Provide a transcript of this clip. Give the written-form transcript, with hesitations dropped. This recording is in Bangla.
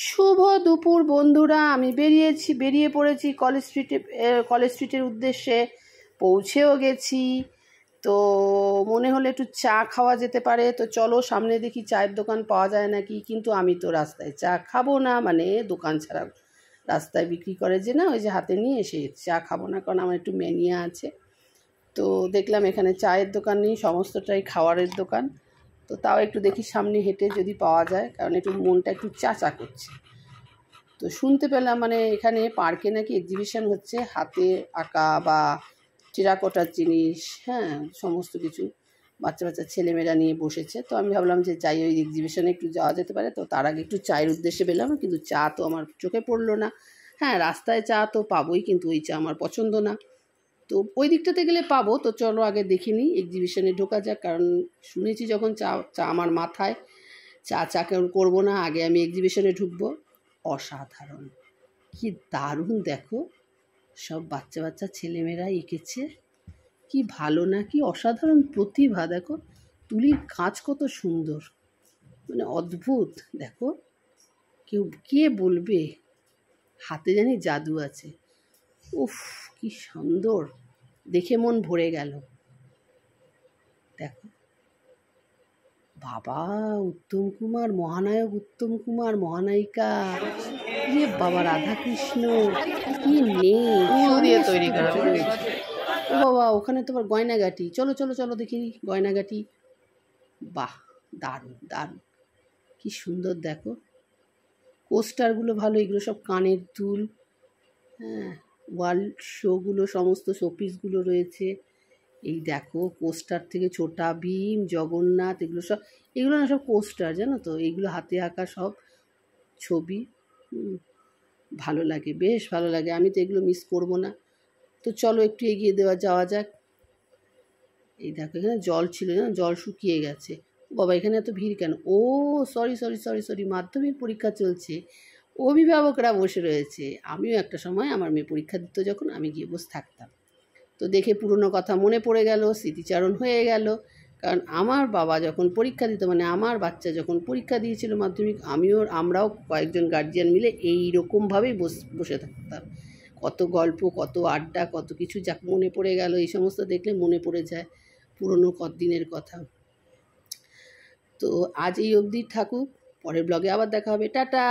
শুভ দুপুর বন্ধুরা, আমি বেরিয়ে পড়েছি কলেজ স্ট্রিটের উদ্দেশ্যে। পৌঁছেও গেছি। তো মনে হলো একটু চা খাওয়া যেতে পারে, তো চলো সামনে দেখি চায়ের দোকান পাওয়া যায় নাকি। কিন্তু আমি তো রাস্তায় চা খাবো না, মানে দোকান ছাড়া রাস্তায় বিক্রি করে যে না, ওই যে হাতে নিয়ে এসে চা খাবো না, কারণ আমার একটু ম্যানিয়া আছে। তো দেখলাম এখানে চায়ের দোকান নেই, সমস্তটাই খাওয়ারের দোকান। তো তাও একটু দেখি সামনে হেঁটে যদি পাওয়া যায়, কারণ একটু মনটা একটু চা করছে। তো শুনতে পেলাম মানে এখানে পার্কে নাকি এক্সিবিশন হচ্ছে, হাতে আঁকা বা টেরাকোটার জিনিস, হ্যাঁ সমস্ত কিছু বাচ্চা ছেলেমেয়েরা নিয়ে বসেছে। তো আমি ভাবলাম যে যাই, ওই এক্সিবিশনে একটু যাওয়া যেতে পারে। তো তার আগে একটু চায়ের উদ্দেশ্যে পেলাম, কিন্তু চা তো আমার চোখে পড়লো না। হ্যাঁ, রাস্তায় চা তো পাবোই, কিন্তু ওই চা আমার পছন্দ না। তো ওই দিকটাতে গেলে পাবো। তো চলো আগে দেখে নিই, এক্সিবিশনে ঢোকা যাক। কারণ শুনেছি যখন চা আমার মাথায়, চা করবো না, আগে আমি এক্সিবিশনে ঢুকবো। অসাধারণ, কি দারুণ দেখো, সব বাচ্চা ছেলেমেয়েরা এঁকেছে, কি ভালো না, কি অসাধারণ প্রতিভা। দেখো তুলির কাজ কত সুন্দর, মানে অদ্ভুত। দেখো কে বলবে হাতে জানি জাদু আছে। উফ, কি সুন্দর, দেখে মন ভরে গেল। দেখো বাবা, উত্তম কুমার, মহানায়ক উত্তম কুমার, মহানায়িকা ইয়ে বাবা, রাধাকৃষ্ণ, কি নেই তৈরি করা রয়েছে। ও বাবা, ওখানে তোমার গয়নাগাটি, চলো চলো চলো দেখি গয়নাগাটি। বাহ, দারুণ, কি সুন্দর দেখো, পোস্টারগুলো ভালো, এগুলো সব কানের দুল, হ্যাঁ ওয়াল শোগুলো, সমস্ত শোপিসগুলো রয়েছে। এই দেখো পোস্টার থেকে ছোটা ভীম, জগন্নাথ, এগুলো না সব পোস্টার, জানো তো, এইগুলো হাতে আঁকা সব ছবি। ভালো লাগে, বেশ ভালো লাগে, আমি তো এগুলো মিস করব না। তো চলো একটু এগিয়ে যাওয়া যাক। এই দেখো এখানে জল ছিল না, জল শুকিয়ে গেছে। বাবা, এখানে এত ভিড় কেন? ও সরি, মাধ্যমিক পরীক্ষা চলছে, অভিভাবকরা বসে রয়েছে। আমিও একটা সময় আমার মেয়ে পরীক্ষা দিত, যখন আমি গিয়ে বসে থাকতাম। তো দেখে পুরনো কথা মনে পড়ে গেল, স্মৃতিচারণ হয়ে গেল। কারণ আমার বাবা যখন পরীক্ষা দিত, মানে আমার বাচ্চা যখন পরীক্ষা দিয়েছিল মাধ্যমিক, আমরাও কয়েকজন গার্জিয়ান মিলে এই রকমভাবেই বসে থাকতাম। কত গল্প, কত আড্ডা, কত কিছু যাক মনে পড়ে গেল। এই সমস্ত দেখলে মনে পড়ে যায় পুরনো দিনের কথা। তো আজ এই অবধি থাকুক, পরের ব্লগে আবার দেখা হবে, টাটা।